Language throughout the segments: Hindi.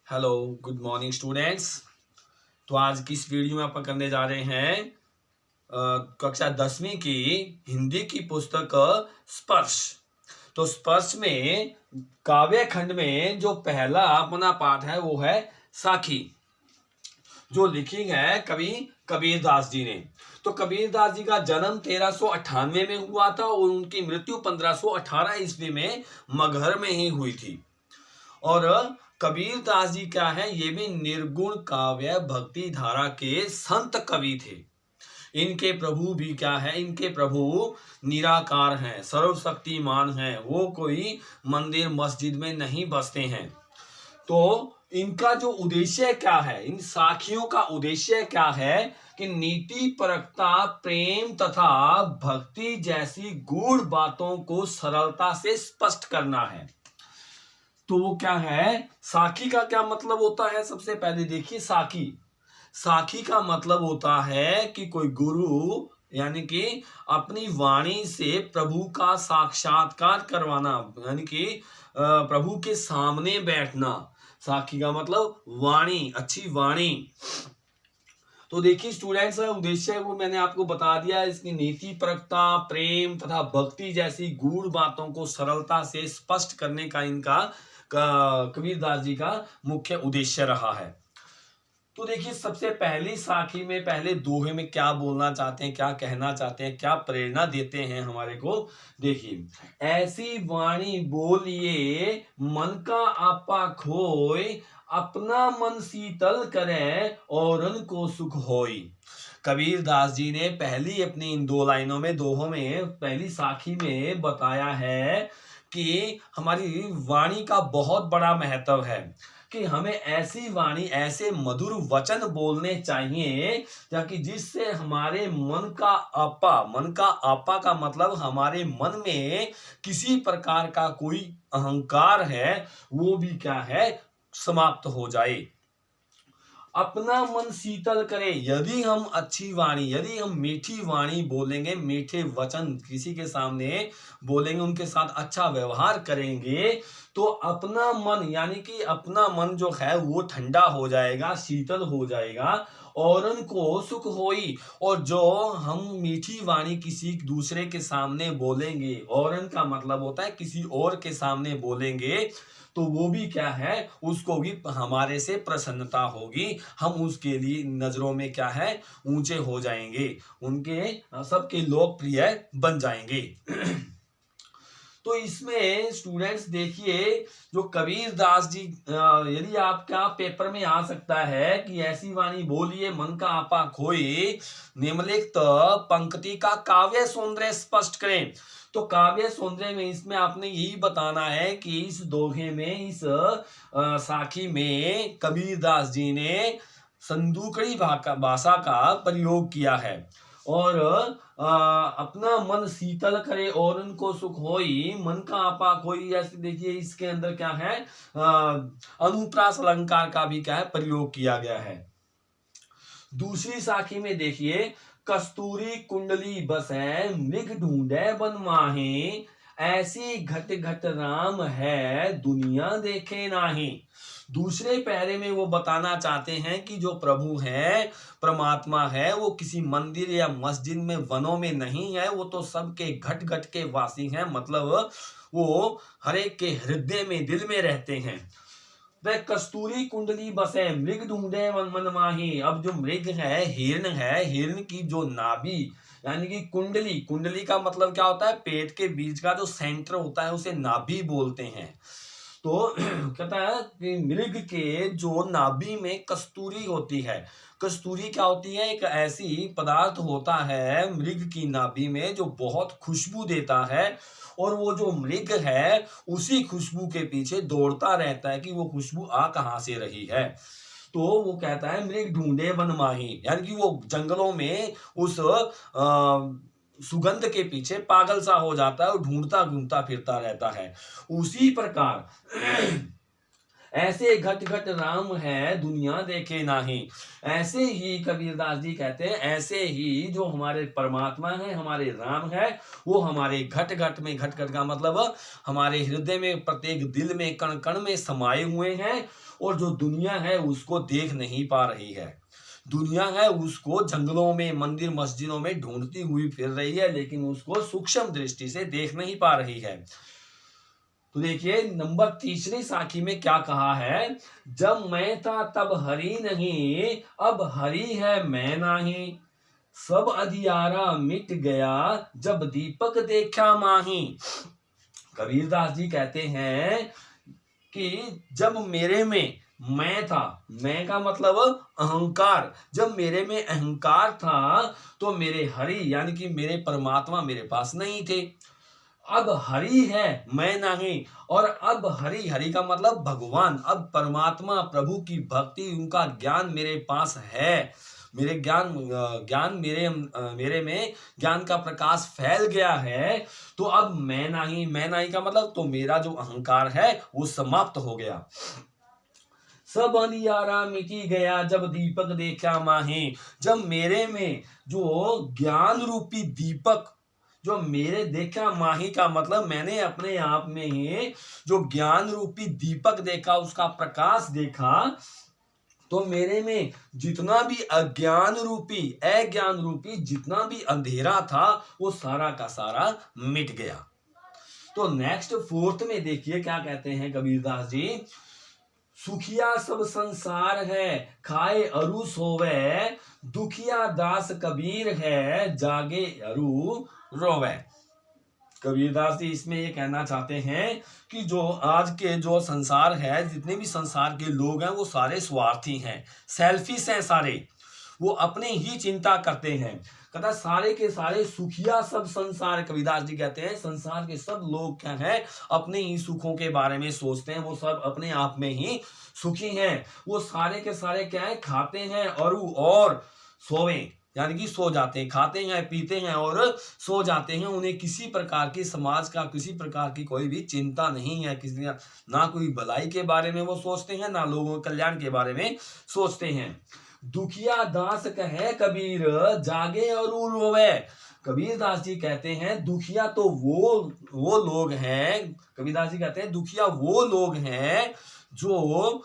Hello, good morning students. तो आज की इस वीडियो में अपन करने जा रहे हैं कक्षा 10वीं की हिंदी की पुस्तक स्पर्श। तो स्पर्श में काव्य खंड में जो पहला अपना पाठ है वो है साखी, जो लिखी है कवि कबीर दास जी ने। तो कबीर दास जी का जन्म 1398 में हुआ था और उनकी मृत्यु 1518 ईस्वी में मगहर में ही हुई थी। और कबीर दास जी क्या है, ये भी निर्गुण काव्य भक्ति धारा के संत कवि थे। इनके प्रभु भी क्या है, इनके प्रभु निराकार हैं, सर्वशक्तिमान हैं, वो कोई मंदिर मस्जिद में नहीं बसते हैं। तो इनका जो उद्देश्य क्या है, इन साखियों का उद्देश्य क्या है कि नीति परकता प्रेम तथा भक्ति जैसी गूढ़ बातों को सरलता से स्पष्ट करना है। तो वो क्या है, साखी का क्या मतलब होता है? सबसे पहले देखिए, साखी का मतलब होता है कि कोई गुरु यानी कि अपनी वाणी से प्रभु का साक्षात्कार करवाना, यानी कि प्रभु के सामने बैठना। साखी का मतलब वाणी, अच्छी वाणी। तो देखिए स्टूडेंट्स, उद्देश्य वो मैंने आपको बता दिया। इसकी नीति परकता प्रेम तथा भक्ति जैसी गूढ़ बातों को सरलता से स्पष्ट करने का इनका कबीरदास जी का मुख्य उद्देश्य रहा है। तो देखिए सबसे पहली साखी में पहले दोहे में क्या बोलना चाहते हैं, क्या कहना चाहते हैं, क्या प्रेरणा देते हैं हमारे को। देखिए, ऐसी वाणी बोलिए मन का आपा खोए, अपना मन शीतल करे औरन को सुख होई। कबीर दास जी ने पहली अपनी इन दो लाइनों में, दोहों में, पहली साखी में बताया है कि हमारी वाणी का बहुत बड़ा महत्व है, कि हमें ऐसी वाणी, ऐसे मधुर वचन बोलने चाहिए ताकि जिससे हमारे मन का आपा का मतलब हमारे मन में किसी प्रकार का कोई अहंकार है वो भी क्या है, समाप्त हो जाए। अपना मन शीतल करे। यदि हम अच्छी वाणी, यदि हम मीठी वाणी बोलेंगे, मीठे वचन किसी के सामने बोलेंगे, उनके साथ अच्छा व्यवहार करेंगे, तो अपना मन यानी कि अपना मन जो है वो ठंडा हो जाएगा, शीतल हो जाएगा, औरन को सुख होई। और जो हम मीठी वाणी किसी दूसरे के सामने बोलेंगे, औरन का मतलब होता है किसी और के सामने बोलेंगे, तो वो भी क्या है, उसको भी हमारे से प्रसन्नता होगी, हम उसके लिए नजरों में क्या है, ऊंचे हो जाएंगे, उनके सबके लोकप्रिय बन जाएंगे। तो इसमें स्टूडेंट्स देखिए, जो कबीर दास जी, यदि आपका पेपर में आ सकता है कि ऐसी वाणी बोलिए मन का आपा खोए, निम्नलिखित पंक्ति का काव्य सौंदर्य स्पष्ट करें। तो काव्य सौंदर्य में इसमें आपने यही बताना है कि इस दोहे में, इस साखी में कबीर दास जी ने संदूकड़ी भाषा का प्रयोग किया है। और अपना मन शीतल करे और उनको सुख होई, मन का आपा खोई। जैसे देखिए इसके अंदर क्या है, अनुप्रास अलंकार का भी क्या है, प्रयोग किया गया है। दूसरी साखी में देखिए, कस्तूरी कुंडली बसे मृग ढूंढे बन माहे, ऐसी घट घट राम है दुनिया देखे नाही। दूसरे पैरे में वो बताना चाहते हैं कि जो प्रभु है, परमात्मा है, वो किसी मंदिर या मस्जिद में, वनों में नहीं है, वो तो सबके घट घट के वासी हैं। मतलब वो हर एक के हृदय में, दिल में रहते हैं। वह कस्तूरी कुंडली बसे मृग ढूंढे मन माही। अब जो मृग है, हिरण की जो नाभि यानी कि कुंडली, कुंडली का मतलब क्या होता है, पेट के बीच का जो सेंटर होता है उसे नाभि बोलते हैं। तो कहता है कि मृग के जो नाभि में कस्तूरी होती है। कस्तूरी क्या होती है, एक ऐसी पदार्थ होता है मृग की नाभि में जो बहुत खुशबू देता है, और वो जो मृग है उसी खुशबू के पीछे दौड़ता रहता है कि वो खुशबू आ कहाँ से रही है। तो वो कहता है मृग ढूंढे वन माही, यानी कि वो जंगलों में उस सुगंध के पीछे पागल सा हो जाता है और ढूंढता घूमता फिरता रहता है। उसी प्रकार ऐसे घट घट राम है दुनिया देखे नाही। ऐसे ही कबीरदास जी कहते हैं, ऐसे ही जो हमारे परमात्मा है, हमारे राम है, वो हमारे घट घट में, घट घट का मतलब हमारे हृदय में, प्रत्येक दिल में, कण कण में समाये हुए हैं। और जो दुनिया है उसको देख नहीं पा रही है। दुनिया है उसको जंगलों में, मंदिर मस्जिदों में ढूंढती हुई फिर रही है, लेकिन उसको सूक्ष्म दृष्टि से देख नहीं पा रही है। तो देखिए नंबर तीसरी साखी में क्या कहा है, जब मैं था तब हरि नहीं, अब हरि है मैं नहीं। सब अधियारा मिट गया, जब दीपक देखा माही। कबीरदास जी कहते हैं कि जब मेरे में मैं था, मैं का मतलब अहंकार, जब मेरे में अहंकार था तो मेरे हरि यानी कि मेरे परमात्मा मेरे पास नहीं थे। अब हरि है मैं नहीं, और अब हरि, हरि का मतलब भगवान, अब परमात्मा प्रभु की भक्ति, उनका ज्ञान मेरे पास है। मेरे ज्ञान मेरे में ज्ञान का प्रकाश फैल गया है। तो अब मैं नहीं, मैं नहीं का मतलब तो मेरा जो अहंकार है वो समाप्त हो गया। सब अंधियारा मिटी गया, जब दीपक देखा माही। जब मेरे में जो ज्ञान रूपी दीपक, जो मेरे देखा माही का मतलब मैंने अपने आप में ही जो ज्ञान रूपी दीपक देखा, उसका प्रकाश देखा, तो मेरे में जितना भी अज्ञान रूपी, अज्ञान रूपी जितना भी अंधेरा था वो सारा का सारा मिट गया। तो नेक्स्ट फोर्थ में देखिए क्या कहते हैं कबीरदास जी, सुखिया सब संसार है खाए अरु सोवे, दुखिया दास कबीर है जागे अरु रोवे। कबीरदास जी इसमें ये कहना चाहते हैं कि जो आज के जो संसार है, जितने भी संसार के लोग हैं वो सारे स्वार्थी हैं, सेल्फिश हैं सारे, वो अपने ही चिंता करते हैं। कहता सारे के सारे सुखिया सब संसार, कबीरदास जी कहते हैं संसार के सब लोग क्या है, अपने ही सुखों के बारे में सोचते हैं, वो सब अपने आप में ही सुखी हैं। वो सारे के सारे क्या है, खाते हैं और सोवे यानी कि सो जाते हैं, खाते हैं पीते हैं और सो जाते हैं। उन्हें किसी प्रकार की समाज का, किसी प्रकार की कोई भी चिंता नहीं है, किसी ना कोई भलाई के बारे में वो सोचते हैं, ना लोगों के कल्याण के बारे में सोचते हैं। दुखिया दास कहे कबीर जागे और रोवे। कबीरदास जी कहते हैं दुखिया तो वो लोग हैं, कबीरदास जी कहते हैं दुखिया वो लोग हैं जो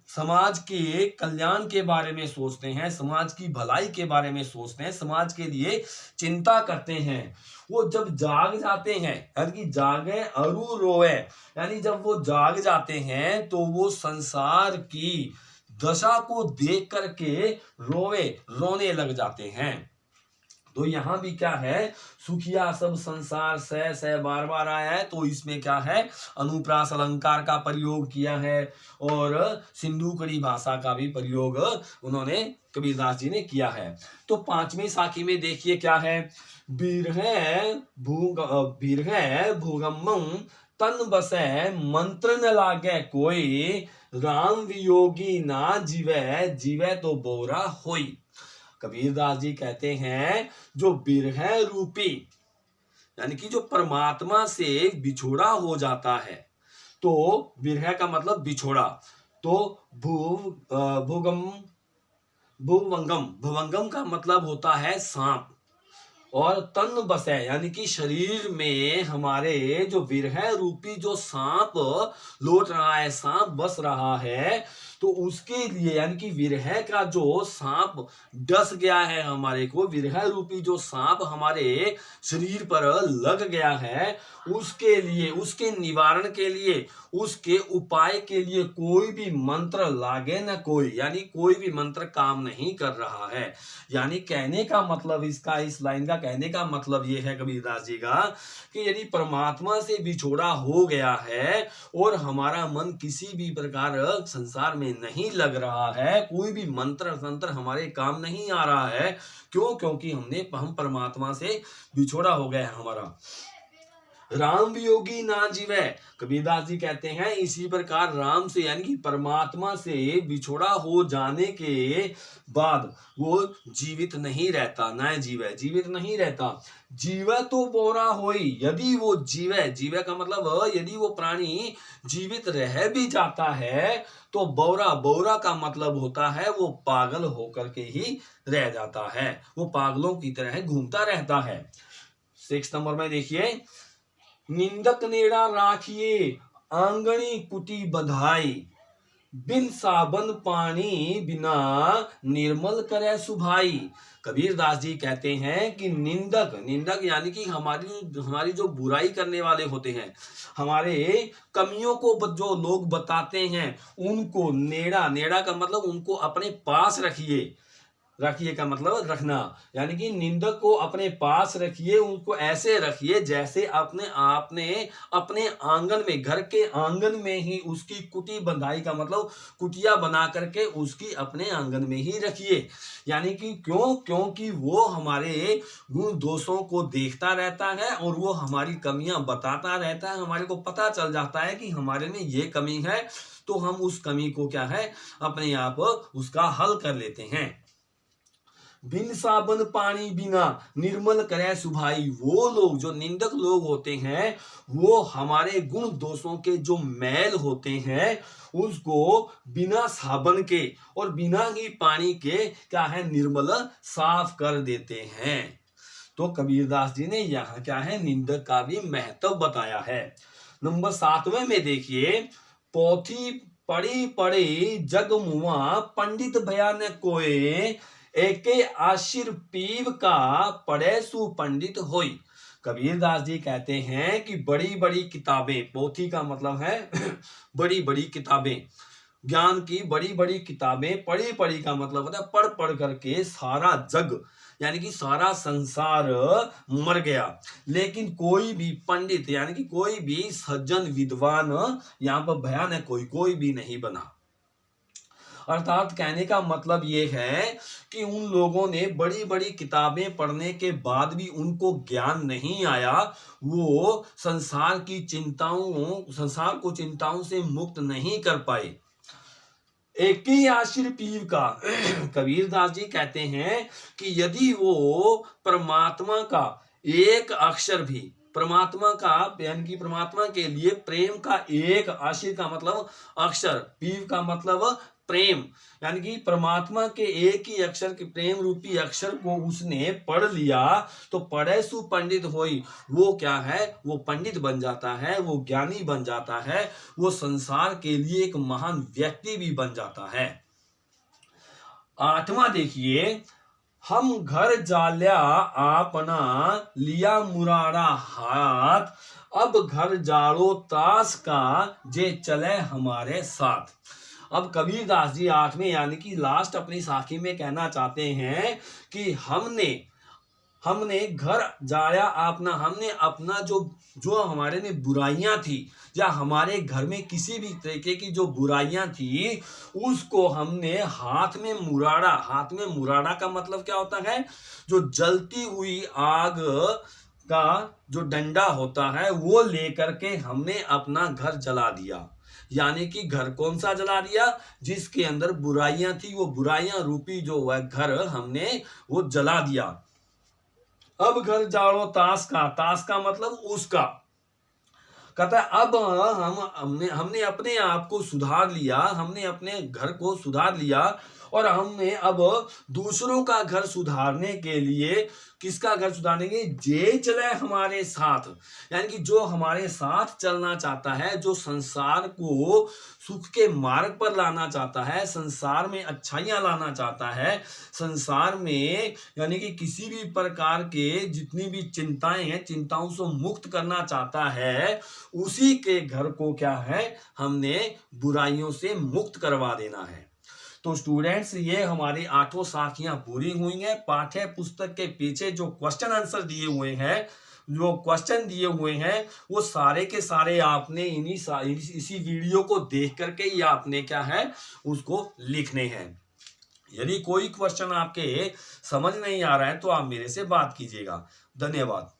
समाज के कल्याण के बारे में सोचते हैं, समाज की भलाई के बारे में सोचते हैं, समाज के लिए चिंता करते हैं। वो जब जाग जाते हैं यानी कि जागे अरु रोए, यानी जब वो जाग जाते हैं तो वो संसार की दशा को देख करके रोने लग जाते हैं। तो यहाँ भी क्या है, सुखिया सब संसार से बार बार आया है, तो इसमें क्या है, अनुप्रास अलंकार का प्रयोग किया है और सिंधु कड़ी भाषा का भी प्रयोग उन्होंने कबीरदास जी ने किया है। तो पांचवी साखी में देखिए क्या है, बिरहे भूगम्मं तन बसे मंत्र न लागे कोई, राम वियोगी ना जीवे जीवे तो बोरा होई। कबीरदास जी कहते हैं जो बिरह रूपी यानी कि जो परमात्मा से बिछोड़ा हो जाता है, तो बिरह का मतलब बिछोड़ा, तो भुवंगम का मतलब होता है सांप, और तन बसे यानी कि शरीर में हमारे जो विरह रूपी जो सांप लौट रहा है, सांप बस रहा है, तो उसके लिए यानी कि विरह का जो सांप डस गया है हमारे को, विरह रूपी जो सांप हमारे शरीर पर लग गया है, उसके लिए, उसके निवारण के लिए, उसके उपाय के लिए कोई भी मंत्र लागे न कोई, यानी कोई भी मंत्र काम नहीं कर रहा है। यानी कहने का मतलब इसका, इस लाइन का कहने का मतलब ये है कबीरदास जी का कि यदि परमात्मा से बिछोड़ा हो गया है और हमारा मन किसी भी प्रकार संसार में नहीं लग रहा है, कोई भी मंत्र तंत्र हमारे काम नहीं आ रहा है, क्यों? क्योंकि हम परमात्मा से बिछोड़ा हो गया है हमारा। राम वियोगी ना जीवै। कबीरदास जी कहते हैं इसी प्रकार राम से यानी कि परमात्मा से बिछोड़ा हो जाने के बाद वो जीवित नहीं रहता, न जीवै, जीवित नहीं रहता। जीवै तो बोरा होई, यदि वो जीवै, जीवै का मतलब यदि वो प्राणी जीवित रह भी जाता है तो बौरा, बौरा का मतलब होता है वो पागल होकर के ही रह जाता है, वो पागलों की तरह घूमता रहता है। 6 नंबर में देखिए, निंदक नेड़ा राखिए आंगनी कुटी बधाई, बिन साबन पानी बिना निर्मल करे सुभाई। कबीरदास जी कहते हैं कि निंदक, निंदक यानी कि हमारी जो बुराई करने वाले होते हैं, हमारे कमियों को जो लोग बताते हैं उनको नेड़ा, नेड़ा का मतलब उनको अपने पास रखिए, रखिए का मतलब रखना, यानी कि निंदक को अपने पास रखिए, उनको ऐसे रखिए जैसे आपने अपने आंगन में, घर के आंगन में ही उसकी कुटी बंधाई का मतलब कुटिया बना करके उसकी अपने आंगन में ही रखिए। यानी कि क्योंकि वो हमारे गुण दोषों को देखता रहता है और वो हमारी कमियां बताता रहता है, हमारे को पता चल जाता है कि हमारे में ये कमी है, तो हम उस कमी को क्या है अपने आप उसका हल कर लेते हैं। बिन साबन पानी बिना निर्मल करे सुभाई। वो लोग जो निंदक लोग होते हैं वो हमारे गुण दोषों के जो मैल होते हैं उसको बिना साबन के और बिना ही पानी के क्या है निर्मल साफ कर देते हैं। तो कबीरदास जी ने यहाँ क्या है निंदक का भी महत्व बताया है। नंबर 7वें में देखिए, पोथी पढ़ी पढ़ी जग मुआ पंडित भया न कोय, एके आशिर पीव का पढ़े सुपंडित होई। कबीरदास जी कहते हैं कि बड़ी बड़ी किताबें, पोथी का मतलब है बड़ी बड़ी किताबें, ज्ञान की बड़ी बड़ी किताबें, पढ़ी पढ़ी का मतलब होता है पढ़ पढ़ करके सारा जग यानी कि सारा संसार मर गया, लेकिन कोई भी पंडित यानी कि कोई भी सज्जन विद्वान यहाँ पर भयानक कोई भी नहीं बना। अर्थात कहने का मतलब ये है कि उन लोगों ने बड़ी बड़ी किताबें पढ़ने के बाद भी उनको ज्ञान नहीं आया, वो संसार को चिंताओं से मुक्त नहीं कर पाए। एक ही आशिर पीर का कबीरदास जी कहते हैं कि यदि वो परमात्मा का एक अक्षर भी, परमात्मा का यानी कि परमात्मा के लिए प्रेम का एक आशिर का मतलब अक्षर, पीव का मतलब प्रेम, यानी कि परमात्मा के एक ही अक्षर के प्रेम रूपी अक्षर को उसने पढ़ लिया तो पढ़े सु पंडित होई, वो क्या है वो पंडित बन जाता है, वो ज्ञानी बन जाता है, वो संसार के लिए एक महान व्यक्ति भी बन जाता है। 8वां देखिए, हम घर जाल्या आपना लिया मुरारा हाथ, अब घर जाड़ो ताश का जे चले हमारे साथ। अब कबीरदास जी 8वें यानी कि लास्ट अपनी साखी में कहना चाहते हैं कि हमने घर जाया अपना, हमने अपना जो हमारे में बुराइयां थी या हमारे घर में किसी भी तरीके की जो बुराइयां थी उसको हमने हाथ में मुराड़ा। हाथ में मुराड़ा का मतलब क्या होता है, जो जलती हुई आग का जो डंडा होता है वो लेकर के हमने अपना घर जला दिया। यानी कि घर कौन सा जला दिया, जिसके अंदर बुराइयां थी वो बुराइयां रूपी जो वह घर हमने वो जला दिया। अब घर जाड़ो ताश का मतलब उसका, कहता है अब हमने अपने आप को सुधार लिया, हमने अपने घर को सुधार लिया और हमने अब दूसरों का घर सुधारने के लिए किसका घर सुधारेंगे, जे चले हमारे साथ, यानी कि जो हमारे साथ चलना चाहता है, जो संसार को सुख के मार्ग पर लाना चाहता है, संसार में अच्छाइयां लाना चाहता है, संसार में यानी कि किसी भी प्रकार के जितनी भी चिंताएं हैं चिंताओं से मुक्त करना चाहता है, उसी के घर को क्या है हमने बुराइयों से मुक्त करवा देना है। तो स्टूडेंट्स ये हमारी 8 साखियां पूरी हुई हैं। पाठ्य पुस्तक के पीछे जो क्वेश्चन आंसर दिए हुए हैं, जो क्वेश्चन दिए हुए हैं वो सारे के सारे आपने इसी वीडियो को देख करके ही आपने क्या है उसको लिखने हैं। यदि कोई क्वेश्चन आपके समझ नहीं आ रहा है तो आप मेरे से बात कीजिएगा। धन्यवाद।